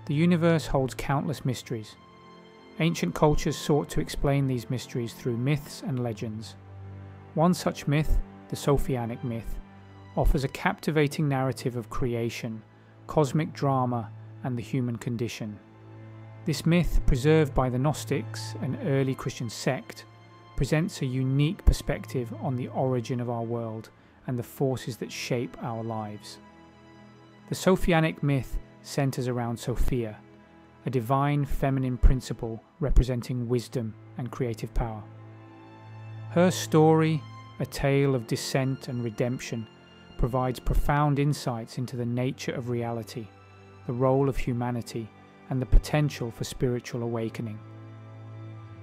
The universe holds countless mysteries. Ancient cultures sought to explain these mysteries through myths and legends. One such myth, the Sophianic Myth, offers a captivating narrative of creation, cosmic drama, and the human condition. This myth, preserved by the Gnostics, an early Christian sect, presents a unique perspective on the origin of our world and the forces that shape our lives. The Sophianic Myth centers around Sophia, a divine feminine principle representing wisdom and creative power. Her story, a tale of descent and redemption, provides profound insights into the nature of reality, the role of humanity, and the potential for spiritual awakening.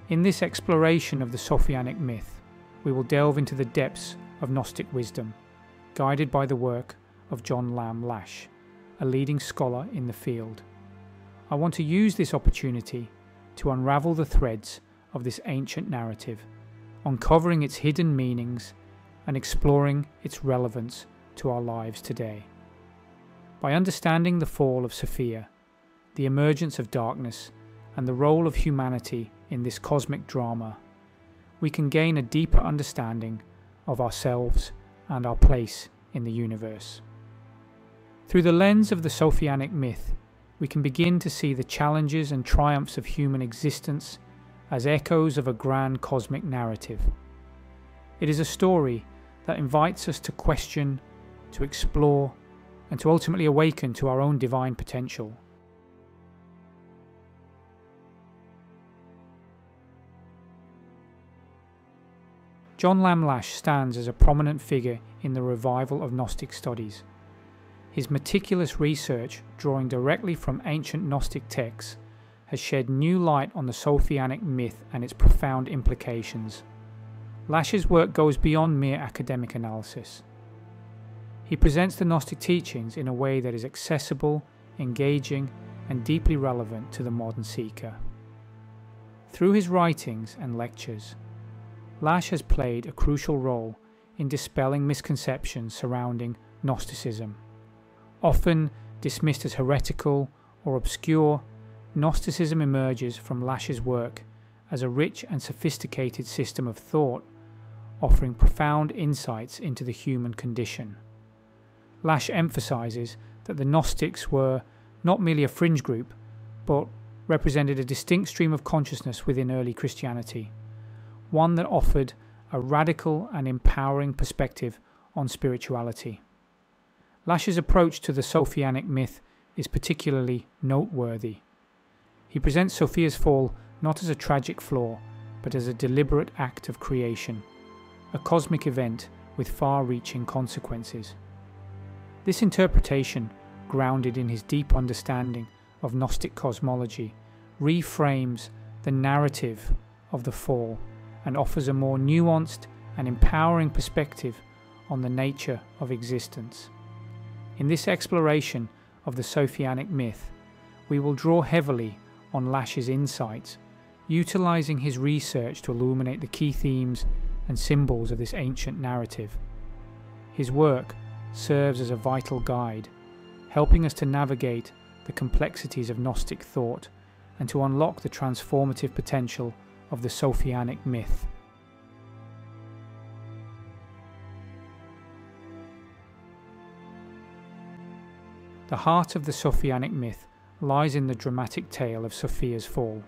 In this exploration of the Sophianic Myth, we will delve into the depths of Gnostic wisdom, guided by the work of John Lamb Lash, a leading scholar in the field. I want to use this opportunity to unravel the threads of this ancient narrative, uncovering its hidden meanings and exploring its relevance to our lives today. By understanding the fall of Sophia, the emergence of darkness, and the role of humanity in this cosmic drama, we can gain a deeper understanding of ourselves and our place in the universe. Through the lens of the Sophianic Myth, we can begin to see the challenges and triumphs of human existence as echoes of a grand cosmic narrative. It is a story that invites us to question, to explore, and to ultimately awaken to our own divine potential. John Lamb Lash stands as a prominent figure in the revival of Gnostic studies. His meticulous research, drawing directly from ancient Gnostic texts, has shed new light on the Sophianic Myth and its profound implications. Lash's work goes beyond mere academic analysis. He presents the Gnostic teachings in a way that is accessible, engaging, and deeply relevant to the modern seeker. Through his writings and lectures, Lash has played a crucial role in dispelling misconceptions surrounding Gnosticism. Often dismissed as heretical or obscure, Gnosticism emerges from Lash's work as a rich and sophisticated system of thought, offering profound insights into the human condition. Lash emphasizes that the Gnostics were not merely a fringe group, but represented a distinct stream of consciousness within early Christianity, one that offered a radical and empowering perspective on spirituality. Lash's approach to the Sophianic Myth is particularly noteworthy. He presents Sophia's fall not as a tragic flaw, but as a deliberate act of creation, a cosmic event with far-reaching consequences. This interpretation, grounded in his deep understanding of Gnostic cosmology, reframes the narrative of the fall and offers a more nuanced and empowering perspective on the nature of existence. In this exploration of the Sophianic Myth, we will draw heavily on Lash's insights, utilizing his research to illuminate the key themes and symbols of this ancient narrative. His work serves as a vital guide, helping us to navigate the complexities of Gnostic thought and to unlock the transformative potential of the Sophianic Myth. The heart of the Sophianic Myth lies in the dramatic tale of Sophia's fall.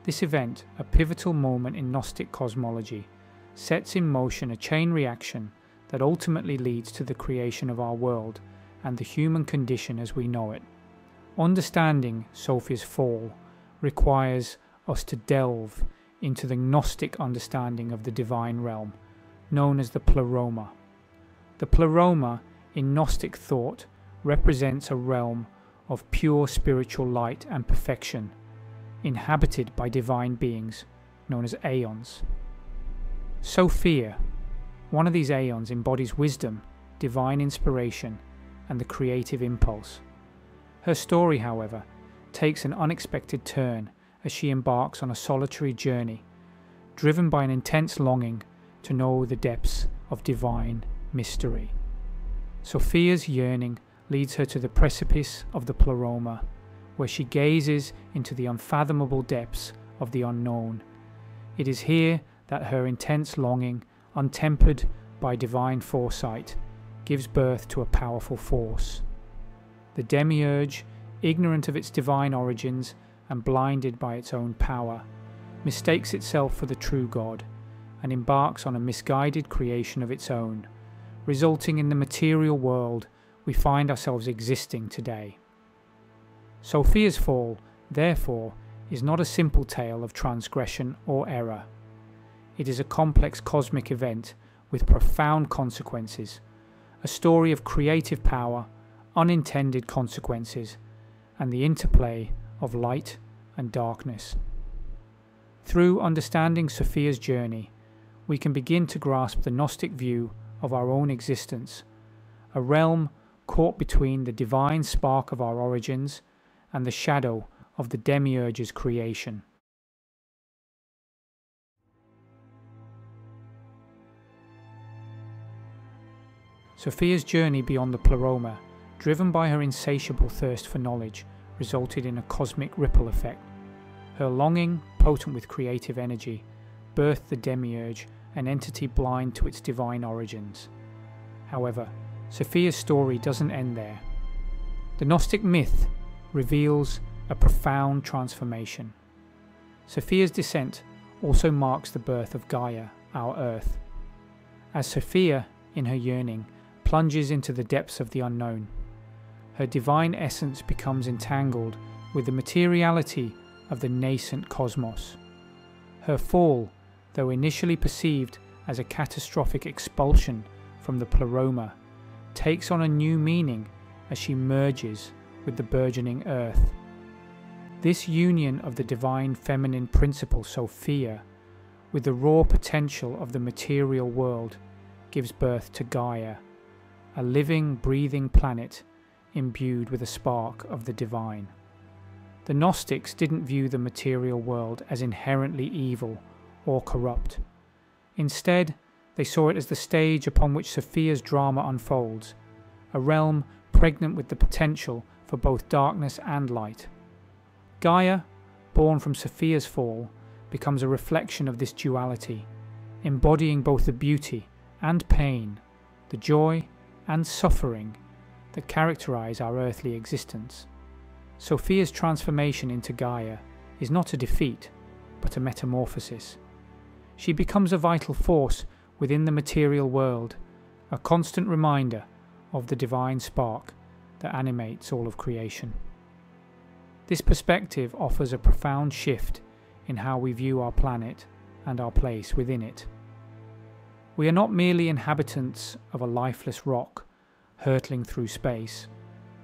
This event, a pivotal moment in Gnostic cosmology, sets in motion a chain reaction that ultimately leads to the creation of our world and the human condition as we know it. Understanding Sophia's fall requires us to delve into the Gnostic understanding of the divine realm, known as the Pleroma. The Pleroma, in Gnostic thought, represents a realm of pure spiritual light and perfection, inhabited by divine beings known as Aeons. Sophia, one of these Aeons, embodies wisdom, divine inspiration, and the creative impulse. Her story, however, takes an unexpected turn as she embarks on a solitary journey, driven by an intense longing to know the depths of divine mystery. Sophia's yearning leads her to the precipice of the Pleroma, where she gazes into the unfathomable depths of the unknown. It is here that her intense longing, untempered by divine foresight, gives birth to a powerful force. The Demiurge, ignorant of its divine origins and blinded by its own power, mistakes itself for the true God and embarks on a misguided creation of its own, resulting in the material world we find ourselves existing today. Sophia's fall, therefore, is not a simple tale of transgression or error. It is a complex cosmic event with profound consequences, a story of creative power, unintended consequences, and the interplay of light and darkness. Through understanding Sophia's journey, we can begin to grasp the Gnostic view of our own existence, a realm caught between the divine spark of our origins and the shadow of the Demiurge's creation. Sophia's journey beyond the Pleroma, driven by her insatiable thirst for knowledge, resulted in a cosmic ripple effect. Her longing, potent with creative energy, birthed the Demiurge, an entity blind to its divine origins. However, Sophia's story doesn't end there. The Gnostic myth reveals a profound transformation. Sophia's descent also marks the birth of Gaia, our Earth. As Sophia, in her yearning, plunges into the depths of the unknown, her divine essence becomes entangled with the materiality of the nascent cosmos. Her fall, though initially perceived as a catastrophic expulsion from the Pleroma, takes on a new meaning as she merges with the burgeoning earth. This union of the divine feminine principle Sophia with the raw potential of the material world gives birth to Gaia, a living, breathing planet imbued with a spark of the divine. The Gnostics didn't view the material world as inherently evil or corrupt. Instead, they saw it as the stage upon which Sophia's drama unfolds, a realm pregnant with the potential for both darkness and light. Gaia, born from Sophia's fall, becomes a reflection of this duality, embodying both the beauty and pain, the joy and suffering that characterize our earthly existence. Sophia's transformation into Gaia is not a defeat, but a metamorphosis. She becomes a vital force within the material world, a constant reminder of the divine spark that animates all of creation. This perspective offers a profound shift in how we view our planet and our place within it. We are not merely inhabitants of a lifeless rock hurtling through space,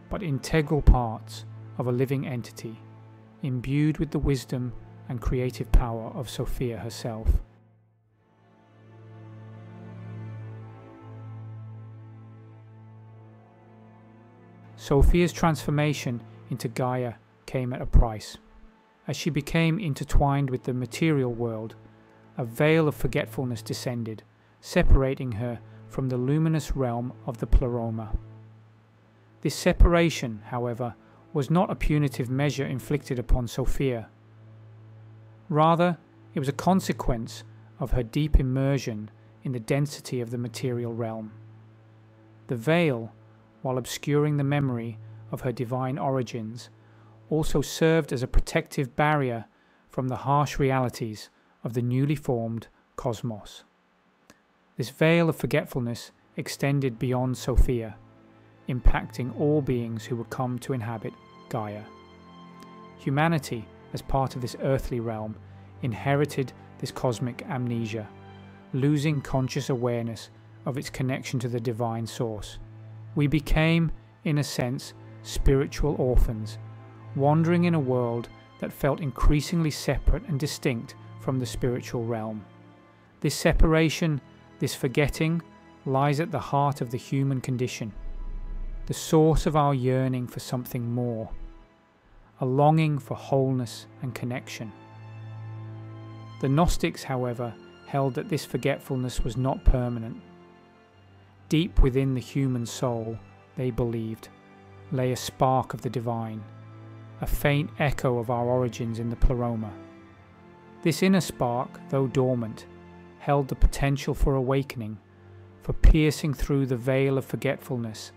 but integral parts of a living entity, imbued with the wisdom and creative power of Sophia herself. Sophia's transformation into Gaia came at a price. As she became intertwined with the material world, a veil of forgetfulness descended, separating her from the luminous realm of the Pleroma. This separation, however, was not a punitive measure inflicted upon Sophia. Rather, it was a consequence of her deep immersion in the density of the material realm. The veil, while obscuring the memory of her divine origins, also served as a protective barrier from the harsh realities of the newly formed cosmos. This veil of forgetfulness extended beyond Sophia, impacting all beings who would come to inhabit Gaia. Humanity, as part of this earthly realm, inherited this cosmic amnesia, losing conscious awareness of its connection to the divine source. We became, in a sense, spiritual orphans, wandering in a world that felt increasingly separate and distinct from the spiritual realm. This separation, this forgetting, lies at the heart of the human condition, the source of our yearning for something more, a longing for wholeness and connection. The Gnostics, however, held that this forgetfulness was not permanent. Deep within the human soul, they believed, lay a spark of the divine, a faint echo of our origins in the Pleroma. This inner spark, though dormant, held the potential for awakening, for piercing through the veil of forgetfulness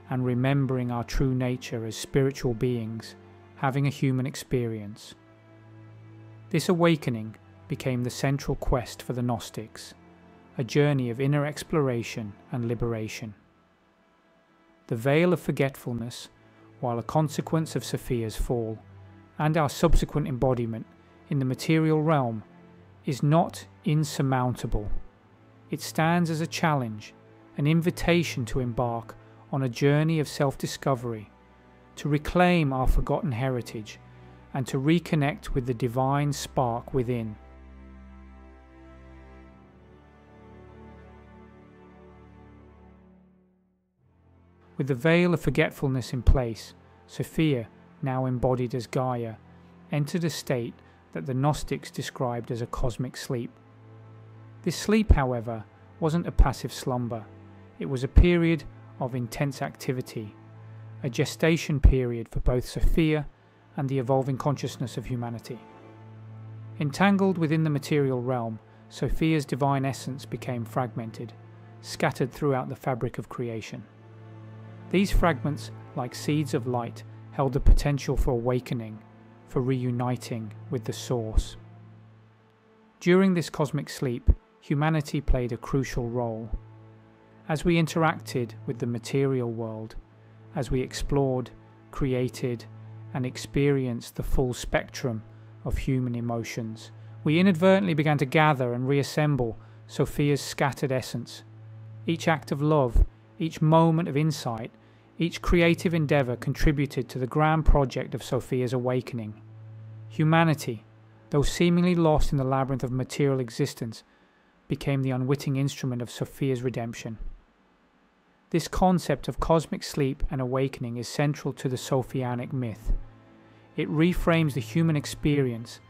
and remembering our true nature as spiritual beings having a human experience. This awakening became the central quest for the Gnostics, a journey of inner exploration and liberation. The veil of forgetfulness, while a consequence of Sophia's fall, and our subsequent embodiment in the material realm, is not insurmountable. It stands as a challenge, an invitation to embark on a journey of self-discovery, to reclaim our forgotten heritage, and to reconnect with the divine spark within. With the veil of forgetfulness in place, Sophia, now embodied as Gaia, entered a state that the Gnostics described as a cosmic sleep. This sleep, however, wasn't a passive slumber. It was a period of intense activity, a gestation period for both Sophia and the evolving consciousness of humanity. Entangled within the material realm, Sophia's divine essence became fragmented, scattered throughout the fabric of creation. These fragments, like seeds of light, held the potential for awakening, for reuniting with the Source. During this cosmic sleep, humanity played a crucial role. As we interacted with the material world, as we explored, created, and experienced the full spectrum of human emotions, we inadvertently began to gather and reassemble Sophia's scattered essence. Each act of love, each moment of insight, each creative endeavour contributed to the grand project of Sophia's awakening. Humanity, though seemingly lost in the labyrinth of material existence, became the unwitting instrument of Sophia's redemption. This concept of cosmic sleep and awakening is central to the Sophianic myth. It reframes the human experience,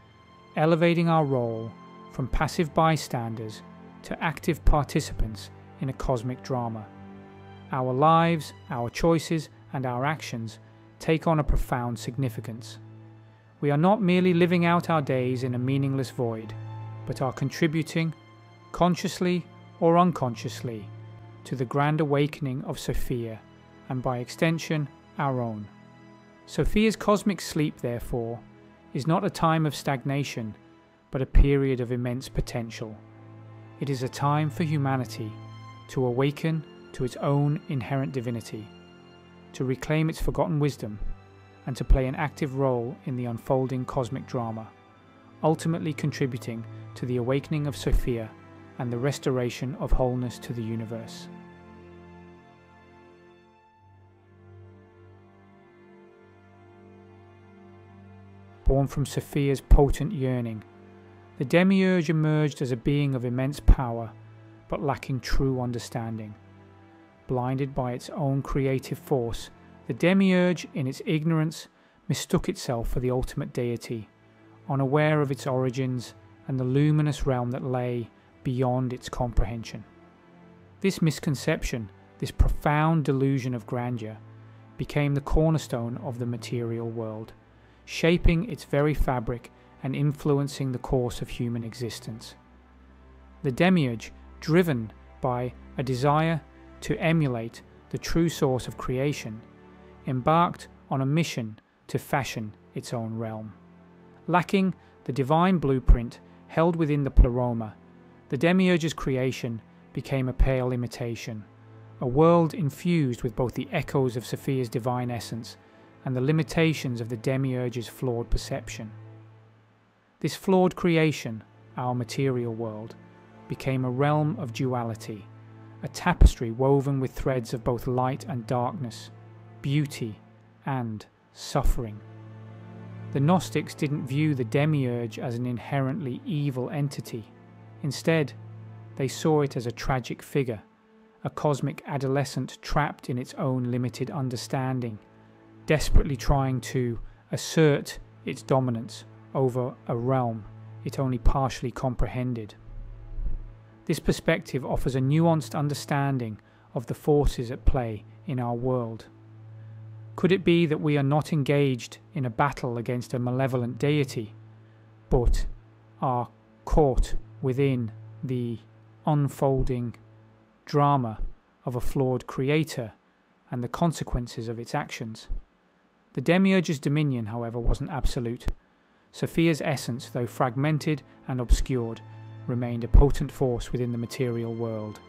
elevating our role from passive bystanders to active participants in a cosmic drama. Our lives, our choices, and our actions take on a profound significance. We are not merely living out our days in a meaningless void, but are contributing, consciously or unconsciously, to the grand awakening of Sophia, and by extension, our own. Sophia's cosmic sleep, therefore, is not a time of stagnation, but a period of immense potential. It is a time for humanity to awaken to its own inherent divinity, to reclaim its forgotten wisdom, and to play an active role in the unfolding cosmic drama, ultimately contributing to the awakening of Sophia and the restoration of wholeness to the universe. Born from Sophia's potent yearning, the Demiurge emerged as a being of immense power, but lacking true understanding. Blinded by its own creative force, the Demiurge, in its ignorance, mistook itself for the ultimate deity, unaware of its origins and the luminous realm that lay beyond its comprehension. This misconception, this profound delusion of grandeur, became the cornerstone of the material world, shaping its very fabric and influencing the course of human existence. The Demiurge, driven by a desire to emulate the true source of creation, embarked on a mission to fashion its own realm. Lacking the divine blueprint held within the Pleroma, the Demiurge's creation became a pale imitation, a world infused with both the echoes of Sophia's divine essence and the limitations of the Demiurge's flawed perception. This flawed creation, our material world, became a realm of duality, a tapestry woven with threads of both light and darkness, beauty and suffering. The Gnostics didn't view the Demiurge as an inherently evil entity. Instead, they saw it as a tragic figure, a cosmic adolescent trapped in its own limited understanding, desperately trying to assert its dominance over a realm it only partially comprehended. This perspective offers a nuanced understanding of the forces at play in our world. Could it be that we are not engaged in a battle against a malevolent deity, but are caught within the unfolding drama of a flawed creator and the consequences of its actions? The Demiurge's dominion, however, wasn't absolute. Sophia's essence, though fragmented and obscured, remained a potent force within the material world.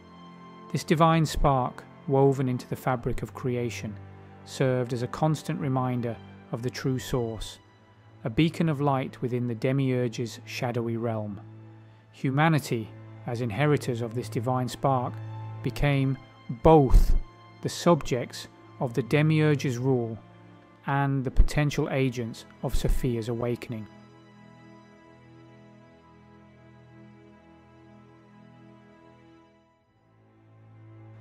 This divine spark, woven into the fabric of creation, served as a constant reminder of the true source, a beacon of light within the Demiurge's shadowy realm. Humanity, as inheritors of this divine spark, became both the subjects of the Demiurge's rule and the potential agents of Sophia's awakening.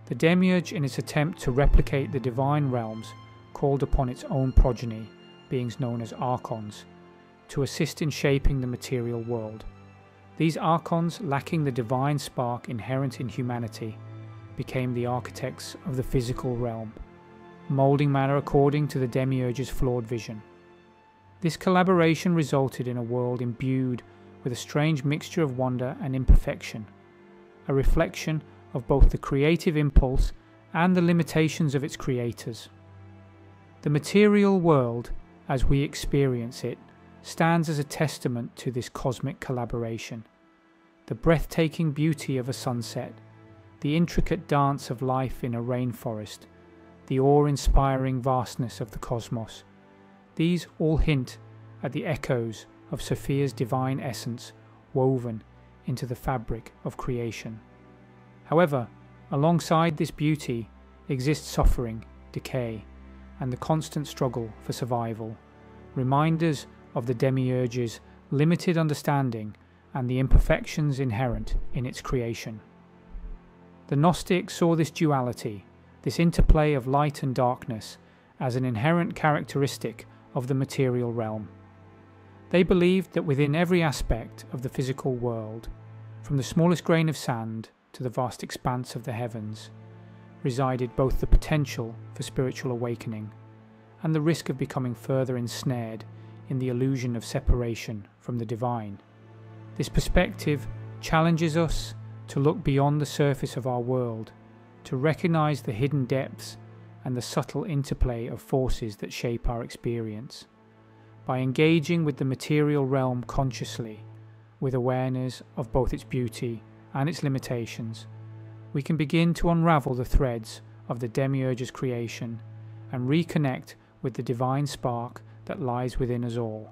The Demiurge, in its attempt to replicate the divine realms, called upon its own progeny, beings known as Archons, to assist in shaping the material world. These Archons, lacking the divine spark inherent in humanity, became the architects of the physical realm, moulding matter according to the Demiurge's flawed vision. This collaboration resulted in a world imbued with a strange mixture of wonder and imperfection, a reflection of both the creative impulse and the limitations of its creators. The material world, as we experience it, stands as a testament to this cosmic collaboration. The breathtaking beauty of a sunset, the intricate dance of life in a rainforest, the awe-inspiring vastness of the cosmos, these all hint at the echoes of Sophia's divine essence woven into the fabric of creation. However, alongside this beauty exists suffering, decay, and the constant struggle for survival, reminders of the Demiurge's limited understanding and the imperfections inherent in its creation. The Gnostics saw this duality, this interplay of light and darkness, as an inherent characteristic of the material realm. They believed that within every aspect of the physical world, from the smallest grain of sand to the vast expanse of the heavens, resided both the potential for spiritual awakening and the risk of becoming further ensnared in the illusion of separation from the divine. This perspective challenges us to look beyond the surface of our world, to recognize the hidden depths and the subtle interplay of forces that shape our experience. By engaging with the material realm consciously, with awareness of both its beauty and its limitations, we can begin to unravel the threads of the Demiurge's creation and reconnect with the divine spark that lies within us all.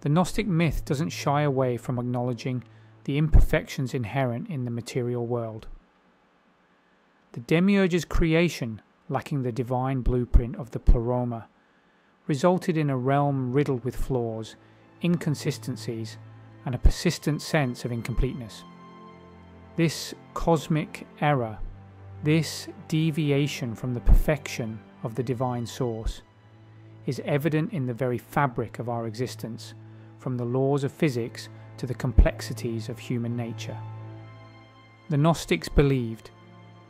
The Gnostic myth doesn't shy away from acknowledging the imperfections inherent in the material world. The Demiurge's creation, lacking the divine blueprint of the Pleroma, resulted in a realm riddled with flaws, inconsistencies, and a persistent sense of incompleteness. This cosmic error, this deviation from the perfection of the divine source, is evident in the very fabric of our existence, from the laws of physics to the complexities of human nature. The Gnostics believed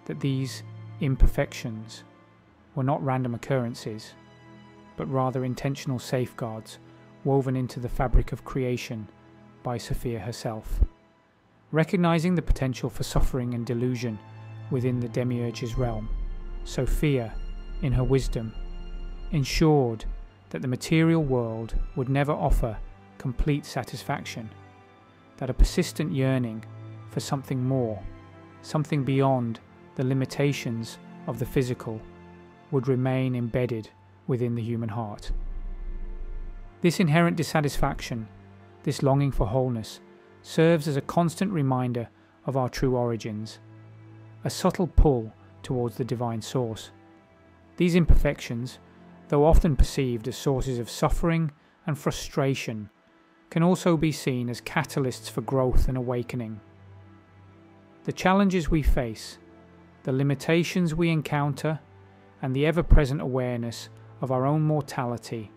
that these imperfections were not random occurrences, but rather intentional safeguards woven into the fabric of creation by Sophia herself. Recognizing the potential for suffering and delusion within the Demiurge's realm, Sophia, in her wisdom, ensured that the material world would never offer complete satisfaction, that a persistent yearning for something more, something beyond the limitations of the physical, would remain embedded within the human heart. This inherent dissatisfaction, this longing for wholeness, serves as a constant reminder of our true origins, a subtle pull towards the divine source. These imperfections, though often perceived as sources of suffering and frustration, can also be seen as catalysts for growth and awakening. The challenges we face, the limitations we encounter, and the ever-present awareness of our own mortality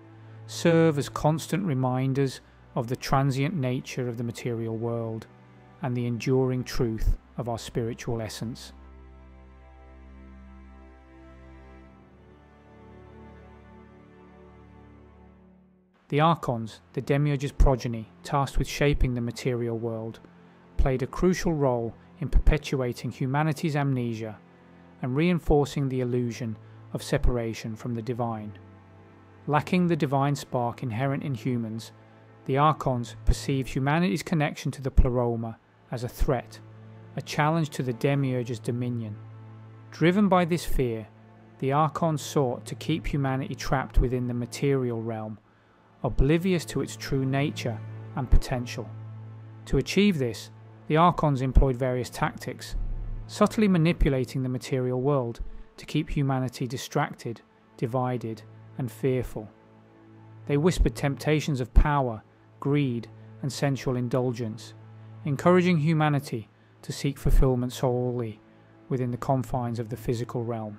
serve as constant reminders of the transient nature of the material world, and the enduring truth of our spiritual essence. The Archons, the Demiurge's progeny tasked with shaping the material world, played a crucial role in perpetuating humanity's amnesia and reinforcing the illusion of separation from the divine. Lacking the divine spark inherent in humans, the Archons perceived humanity's connection to the Pleroma as a threat, a challenge to the Demiurge's dominion. Driven by this fear, the Archons sought to keep humanity trapped within the material realm, oblivious to its true nature and potential. To achieve this, the Archons employed various tactics, subtly manipulating the material world to keep humanity distracted, divided, and fearful. They whispered temptations of power, greed, and sensual indulgence, encouraging humanity to seek fulfillment solely within the confines of the physical realm.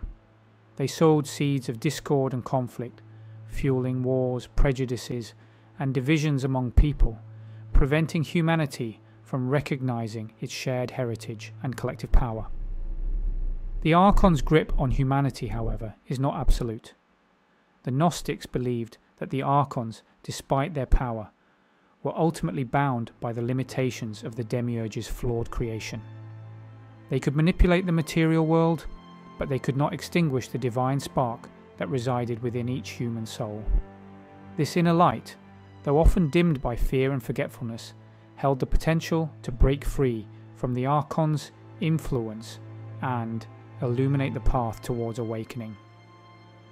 They sowed seeds of discord and conflict, fueling wars, prejudices, and divisions among people, preventing humanity from recognizing its shared heritage and collective power. The Archons' grip on humanity, however, is not absolute. The Gnostics believed that the Archons, despite their power, were ultimately bound by the limitations of the Demiurge's flawed creation. They could manipulate the material world, but they could not extinguish the divine spark that resided within each human soul. This inner light, though often dimmed by fear and forgetfulness, held the potential to break free from the Archons' influence and illuminate the path towards awakening.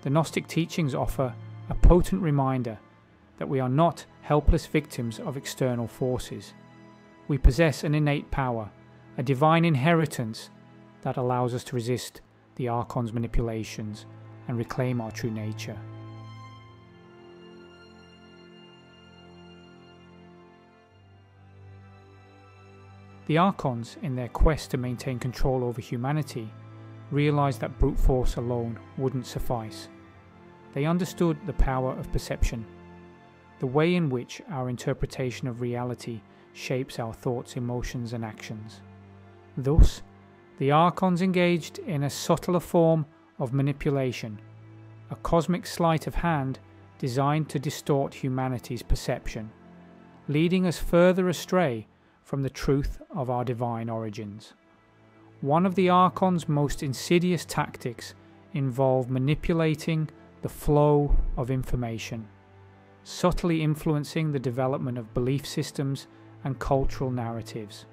The Gnostic teachings offer a potent reminder that we are not helpless victims of external forces. We possess an innate power, a divine inheritance that allows us to resist the Archons' manipulations and reclaim our true nature. The Archons, in their quest to maintain control over humanity, realized that brute force alone wouldn't suffice. They understood the power of perception, the way in which our interpretation of reality shapes our thoughts, emotions, and actions. Thus, the Archons engaged in a subtler form of manipulation, a cosmic sleight of hand designed to distort humanity's perception, leading us further astray from the truth of our divine origins. One of the Archons' most insidious tactics involved manipulating the flow of information, subtly influencing the development of belief systems and cultural narratives.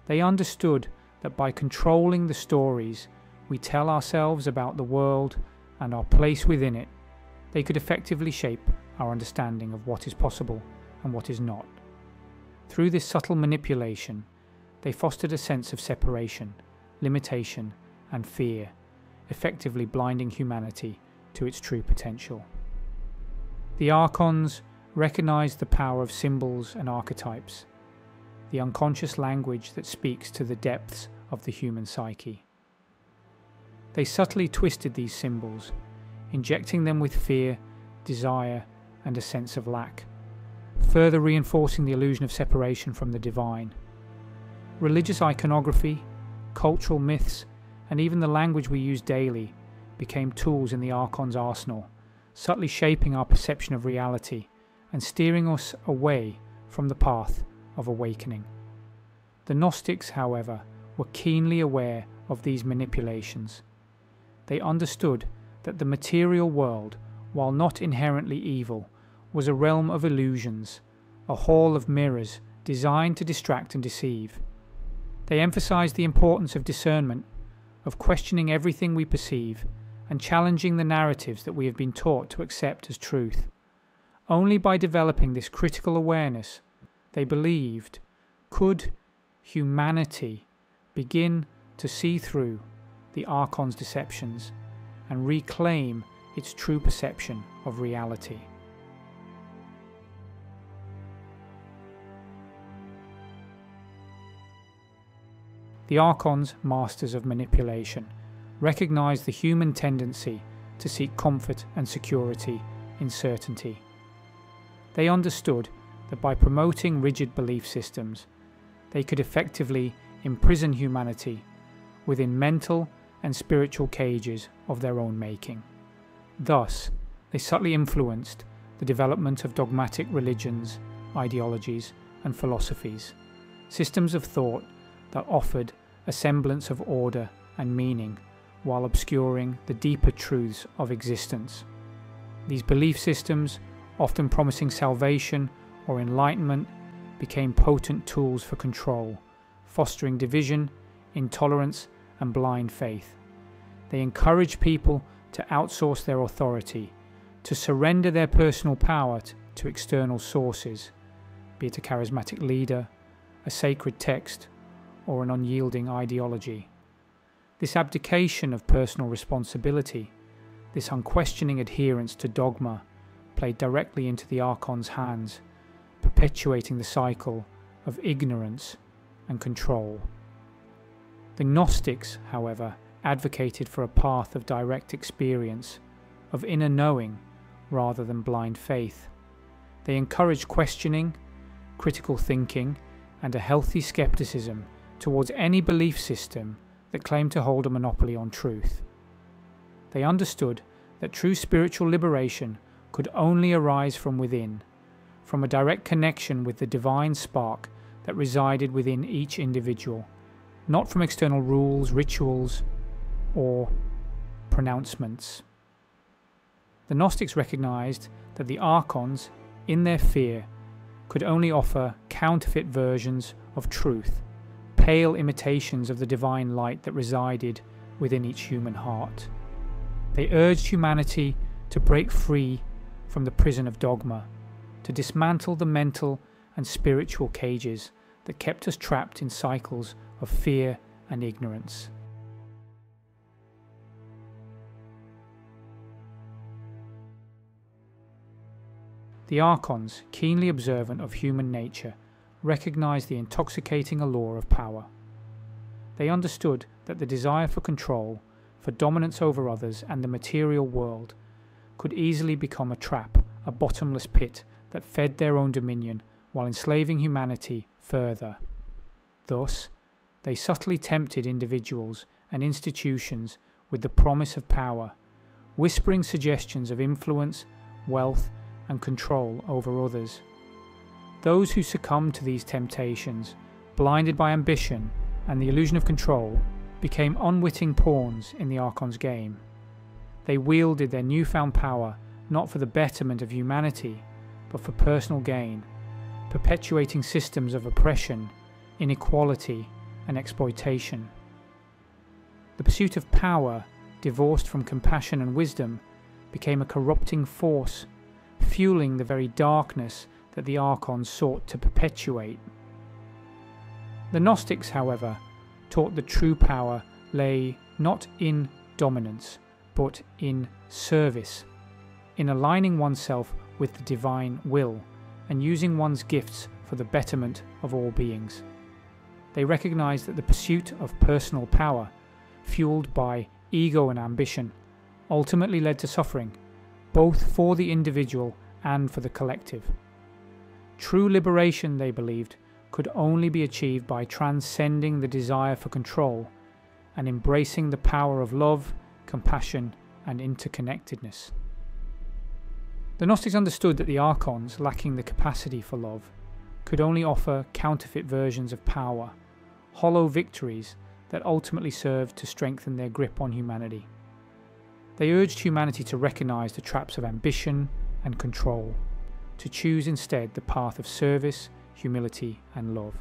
They understood that by controlling the stories we tell ourselves about the world and our place within it, they could effectively shape our understanding of what is possible and what is not. Through this subtle manipulation, they fostered a sense of separation, limitation, and fear, effectively blinding humanity to its true potential. The Archons recognized the power of symbols and archetypes, the unconscious language that speaks to the depths of the human psyche. They subtly twisted these symbols, injecting them with fear, desire, and a sense of lack, further reinforcing the illusion of separation from the divine. Religious iconography, cultural myths, and even the language we use daily became tools in the Archons' arsenal, subtly shaping our perception of reality and steering us away from the path of awakening. The Gnostics, however, were keenly aware of these manipulations. They understood that the material world, while not inherently evil, was a realm of illusions, a hall of mirrors designed to distract and deceive. They emphasized the importance of discernment, of questioning everything we perceive, and challenging the narratives that we have been taught to accept as truth. Only by developing this critical awareness, they believed, could humanity begin to see through the Archons' deceptions and reclaim its true perception of reality. The Archons, masters of manipulation, recognized the human tendency to seek comfort and security in certainty. They understood that by promoting rigid belief systems, they could effectively imprison humanity within mental and spiritual cages of their own making. Thus, they subtly influenced the development of dogmatic religions, ideologies, and philosophies, systems of thought that offered a semblance of order and meaning while obscuring the deeper truths of existence. These belief systems, often promising salvation or enlightenment, became potent tools for control, fostering division, intolerance, and blind faith. They encouraged people to outsource their authority, to surrender their personal power to external sources, be it a charismatic leader, a sacred text, or an unyielding ideology. This abdication of personal responsibility, this unquestioning adherence to dogma, played directly into the Archons' hands, perpetuating the cycle of ignorance and control. The Gnostics, however, advocated for a path of direct experience, of inner knowing rather than blind faith. They encouraged questioning, critical thinking, and a healthy skepticism towards any belief system that claimed to hold a monopoly on truth. They understood that true spiritual liberation could only arise from within, from a direct connection with the divine spark that resided within each individual, not from external rules, rituals, or pronouncements. The Gnostics recognized that the Archons, in their fear, could only offer counterfeit versions of truth, pale imitations of the divine light that resided within each human heart. They urged humanity to break free from the prison of dogma, to dismantle the mental and spiritual cages that kept us trapped in cycles of fear and ignorance. The Archons, keenly observant of human nature, recognized the intoxicating allure of power. They understood that the desire for control, for dominance over others and the material world, could easily become a trap, a bottomless pit that fed their own dominion while enslaving humanity further. Thus, they subtly tempted individuals and institutions with the promise of power, whispering suggestions of influence, wealth, and control over others. Those who succumbed to these temptations, blinded by ambition and the illusion of control, became unwitting pawns in the Archons' game. They wielded their newfound power not for the betterment of humanity, but for personal gain, perpetuating systems of oppression, inequality, and exploitation. The pursuit of power, divorced from compassion and wisdom, became a corrupting force, fueling the very darkness that the Archons sought to perpetuate. The Gnostics, however, taught that true power lay not in dominance, but in service, in aligning oneself with the divine will and using one's gifts for the betterment of all beings. They recognized that the pursuit of personal power, fueled by ego and ambition, ultimately led to suffering, both for the individual and for the collective. True liberation, they believed, could only be achieved by transcending the desire for control and embracing the power of love, compassion, and interconnectedness. The Gnostics understood that the Archons, lacking the capacity for love, could only offer counterfeit versions of power, hollow victories that ultimately served to strengthen their grip on humanity. They urged humanity to recognize the traps of ambition and control, to choose instead the path of service, humility, and love.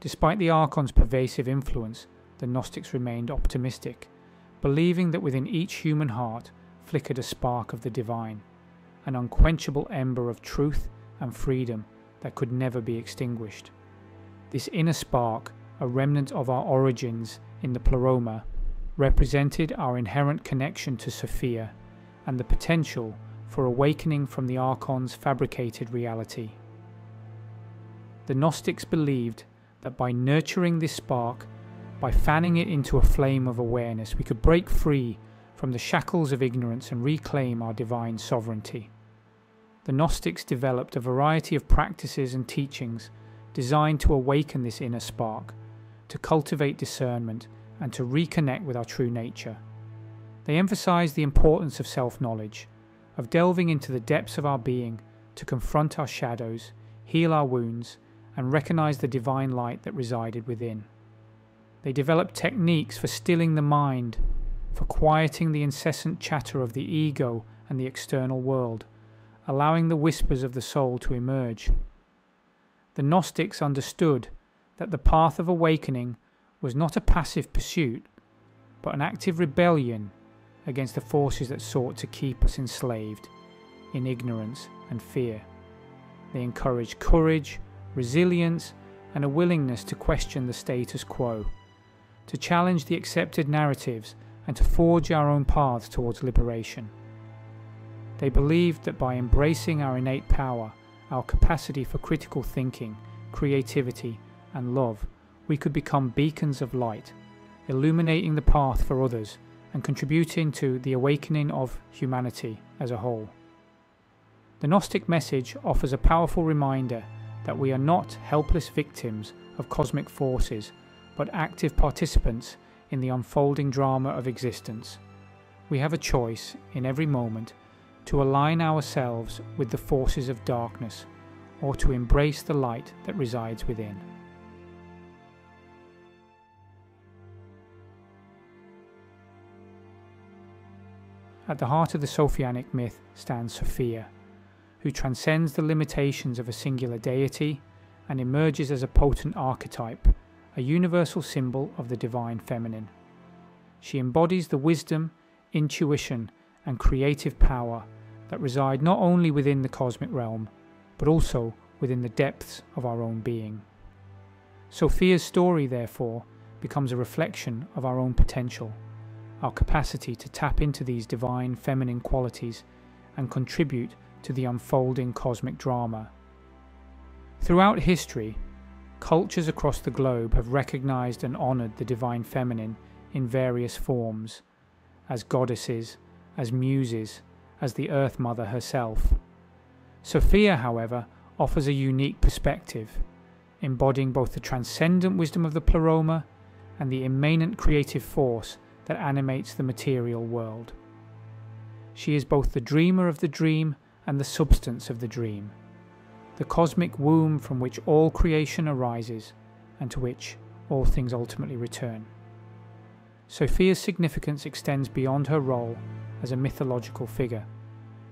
Despite the Archons' pervasive influence, the Gnostics remained optimistic, believing that within each human heart flickered a spark of the divine, an unquenchable ember of truth and freedom that could never be extinguished. This inner spark, a remnant of our origins in the Pleroma, represented our inherent connection to Sophia and the potential for awakening from the Archons' fabricated reality. The Gnostics believed that by nurturing this spark, by fanning it into a flame of awareness, we could break free from the shackles of ignorance and reclaim our divine sovereignty. The Gnostics developed a variety of practices and teachings designed to awaken this inner spark, to cultivate discernment, and to reconnect with our true nature. They emphasized the importance of self-knowledge, of delving into the depths of our being to confront our shadows, heal our wounds, and recognize the divine light that resided within. They developed techniques for stilling the mind, for quieting the incessant chatter of the ego and the external world, allowing the whispers of the soul to emerge. The Gnostics understood that the path of awakening was not a passive pursuit, but an active rebellion against the forces that sought to keep us enslaved in ignorance and fear. They encouraged courage, resilience, and a willingness to question the status quo, to challenge the accepted narratives, and to forge our own paths towards liberation. They believed that by embracing our innate power, our capacity for critical thinking, creativity, and love, we could become beacons of light, illuminating the path for others and contributing to the awakening of humanity as a whole. The Gnostic message offers a powerful reminder that we are not helpless victims of cosmic forces, but active participants in the unfolding drama of existence. We have a choice in every moment to align ourselves with the forces of darkness, or to embrace the light that resides within. At the heart of the Sophianic myth stands Sophia, who transcends the limitations of a singular deity and emerges as a potent archetype, a universal symbol of the divine feminine. She embodies the wisdom, intuition, and creative power that reside not only within the cosmic realm, but also within the depths of our own being. Sophia's story, therefore, becomes a reflection of our own potential, our capacity to tap into these divine feminine qualities and contribute to the unfolding cosmic drama. Throughout history, cultures across the globe have recognized and honored the divine feminine in various forms, as goddesses, as muses, as the Earth Mother herself. Sophia, however, offers a unique perspective, embodying both the transcendent wisdom of the Pleroma and the immanent creative force that animates the material world. She is both the dreamer of the dream and the substance of the dream, the cosmic womb from which all creation arises and to which all things ultimately return. Sophia's significance extends beyond her role as a mythological figure.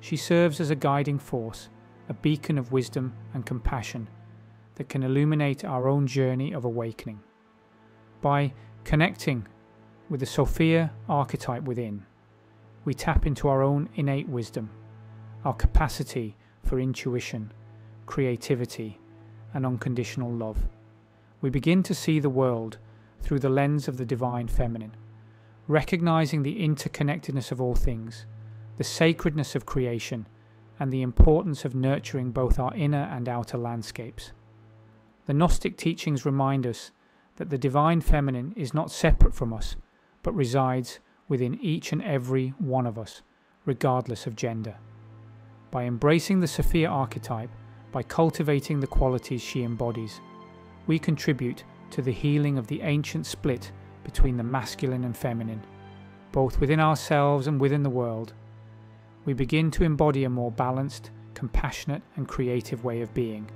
She serves as a guiding force, a beacon of wisdom and compassion that can illuminate our own journey of awakening. By connecting with the Sophia archetype within, we tap into our own innate wisdom, our capacity for intuition, creativity, and unconditional love. We begin to see the world through the lens of the divine feminine, recognizing the interconnectedness of all things, the sacredness of creation, and the importance of nurturing both our inner and outer landscapes. The Gnostic teachings remind us that the divine feminine is not separate from us, but resides within each and every one of us, regardless of gender. By embracing the Sophia archetype, by cultivating the qualities she embodies, we contribute to the healing of the ancient split between the masculine and feminine, both within ourselves and within the world. We begin to embody a more balanced, compassionate, and creative way of being,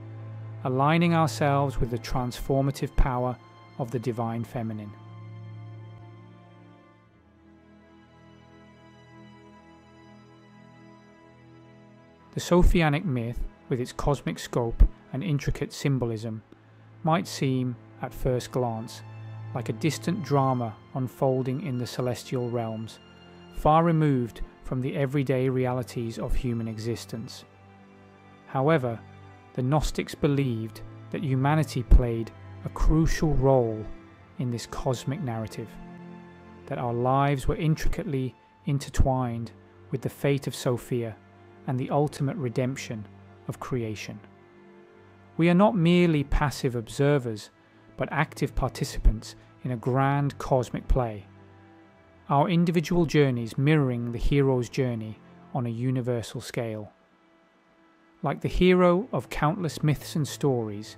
aligning ourselves with the transformative power of the divine feminine. The Sophianic myth, with its cosmic scope and intricate symbolism, might seem, at first glance, like a distant drama unfolding in the celestial realms, far removed from the everyday realities of human existence. However, the Gnostics believed that humanity played a crucial role in this cosmic narrative, that our lives were intricately intertwined with the fate of Sophia and the ultimate redemption of creation. We are not merely passive observers, but active participants in a grand cosmic play. our individual journeys mirroring the hero's journey on a universal scale. Like the hero of countless myths and stories,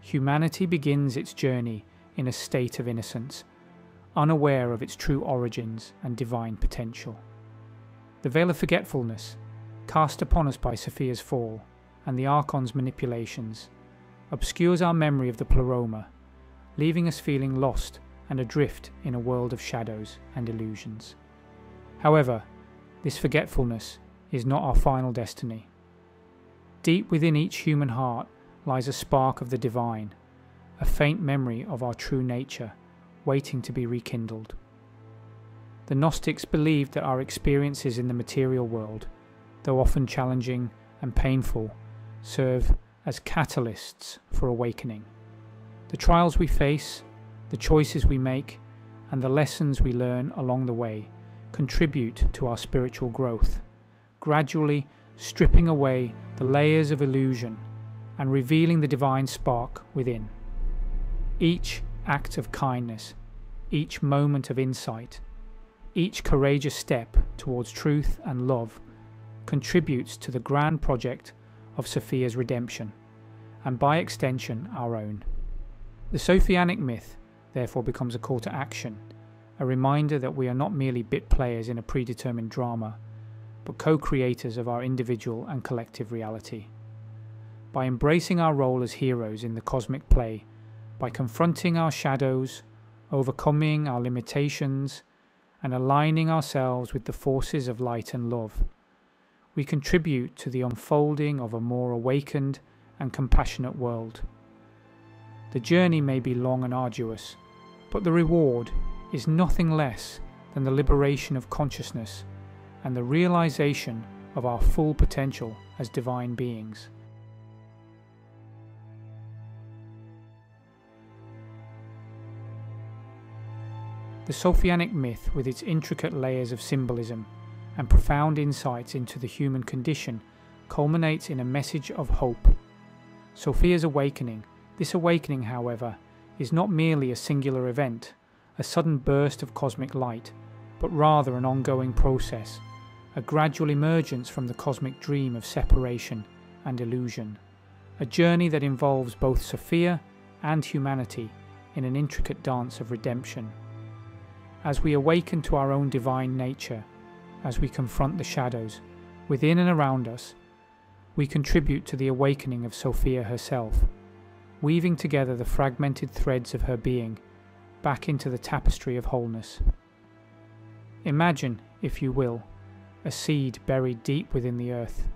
humanity begins its journey in a state of innocence, unaware of its true origins and divine potential. The veil of forgetfulness, cast upon us by Sophia's fall and the Archons' manipulations, obscures our memory of the Pleroma, leaving us feeling lost and adrift in a world of shadows and illusions. However, this forgetfulness is not our final destiny. Deep within each human heart lies a spark of the divine, a faint memory of our true nature, waiting to be rekindled. The Gnostics believed that our experiences in the material world, though often challenging and painful, serve as catalysts for awakening. The trials we face, the choices we make, and the lessons we learn along the way contribute to our spiritual growth, gradually stripping away the layers of illusion and revealing the divine spark within. Each act of kindness, each moment of insight, each courageous step towards truth and love contributes to the grand project of Sophia's redemption, and by extension our own. The Sophianic Myth therefore becomes a call to action, a reminder that we are not merely bit players in a predetermined drama, but co-creators of our individual and collective reality. By embracing our role as heroes in the cosmic play, by confronting our shadows, overcoming our limitations, and aligning ourselves with the forces of light and love, we contribute to the unfolding of a more awakened and compassionate world. The journey may be long and arduous, but the reward is nothing less than the liberation of consciousness and the realization of our full potential as divine beings. The Sophianic myth, with its intricate layers of symbolism and profound insights into the human condition, culminates in a message of hope. Sophia's awakening. This awakening, however, is not merely a singular event, a sudden burst of cosmic light, but rather an ongoing process, a gradual emergence from the cosmic dream of separation and illusion, a journey that involves both Sophia and humanity in an intricate dance of redemption. As we awaken to our own divine nature, as we confront the shadows within and around us, we contribute to the awakening of Sophia herself, weaving together the fragmented threads of her being back into the tapestry of wholeness. Imagine, if you will, a seed buried deep within the earth.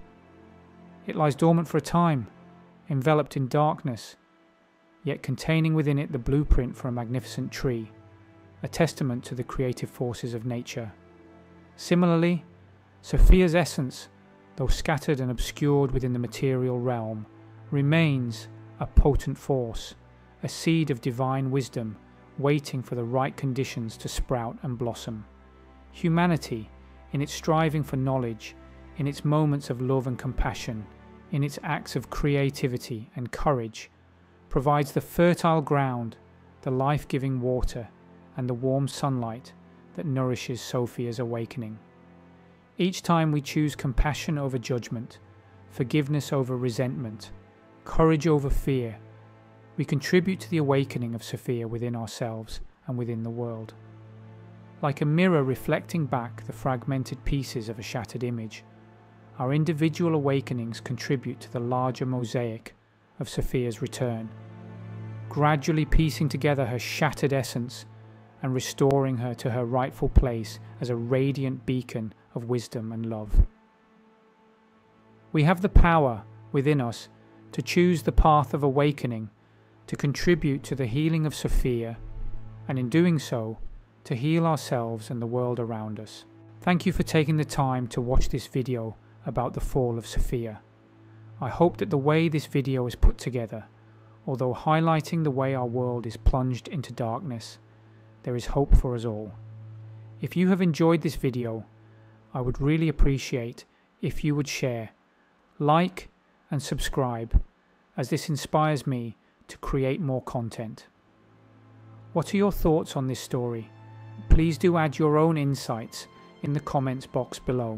It lies dormant for a time, enveloped in darkness, yet containing within it the blueprint for a magnificent tree, a testament to the creative forces of nature. Similarly, Sophia's essence, though scattered and obscured within the material realm, remains a potent force, a seed of divine wisdom waiting for the right conditions to sprout and blossom. Humanity, in its striving for knowledge, in its moments of love and compassion, in its acts of creativity and courage, provides the fertile ground, the life-giving water, and the warm sunlight that nourishes Sophia's awakening. Each time we choose compassion over judgment, forgiveness over resentment, courage over fear, we contribute to the awakening of Sophia within ourselves and within the world. Like a mirror reflecting back the fragmented pieces of a shattered image, our individual awakenings contribute to the larger mosaic of Sophia's return, gradually piecing together her shattered essence and restoring her to her rightful place as a radiant beacon of wisdom and love. We have the power within us to choose the path of awakening, to contribute to the healing of Sophia, and in doing so, to heal ourselves and the world around us. Thank you for taking the time to watch this video about the fall of Sophia. I hope that the way this video is put together, although highlighting the way our world is plunged into darkness, there is hope for us all. If you have enjoyed this video, I would really appreciate if you would share, like and subscribe, as this inspires me to create more content. What are your thoughts on this story? Please do add your own insights in the comments box below.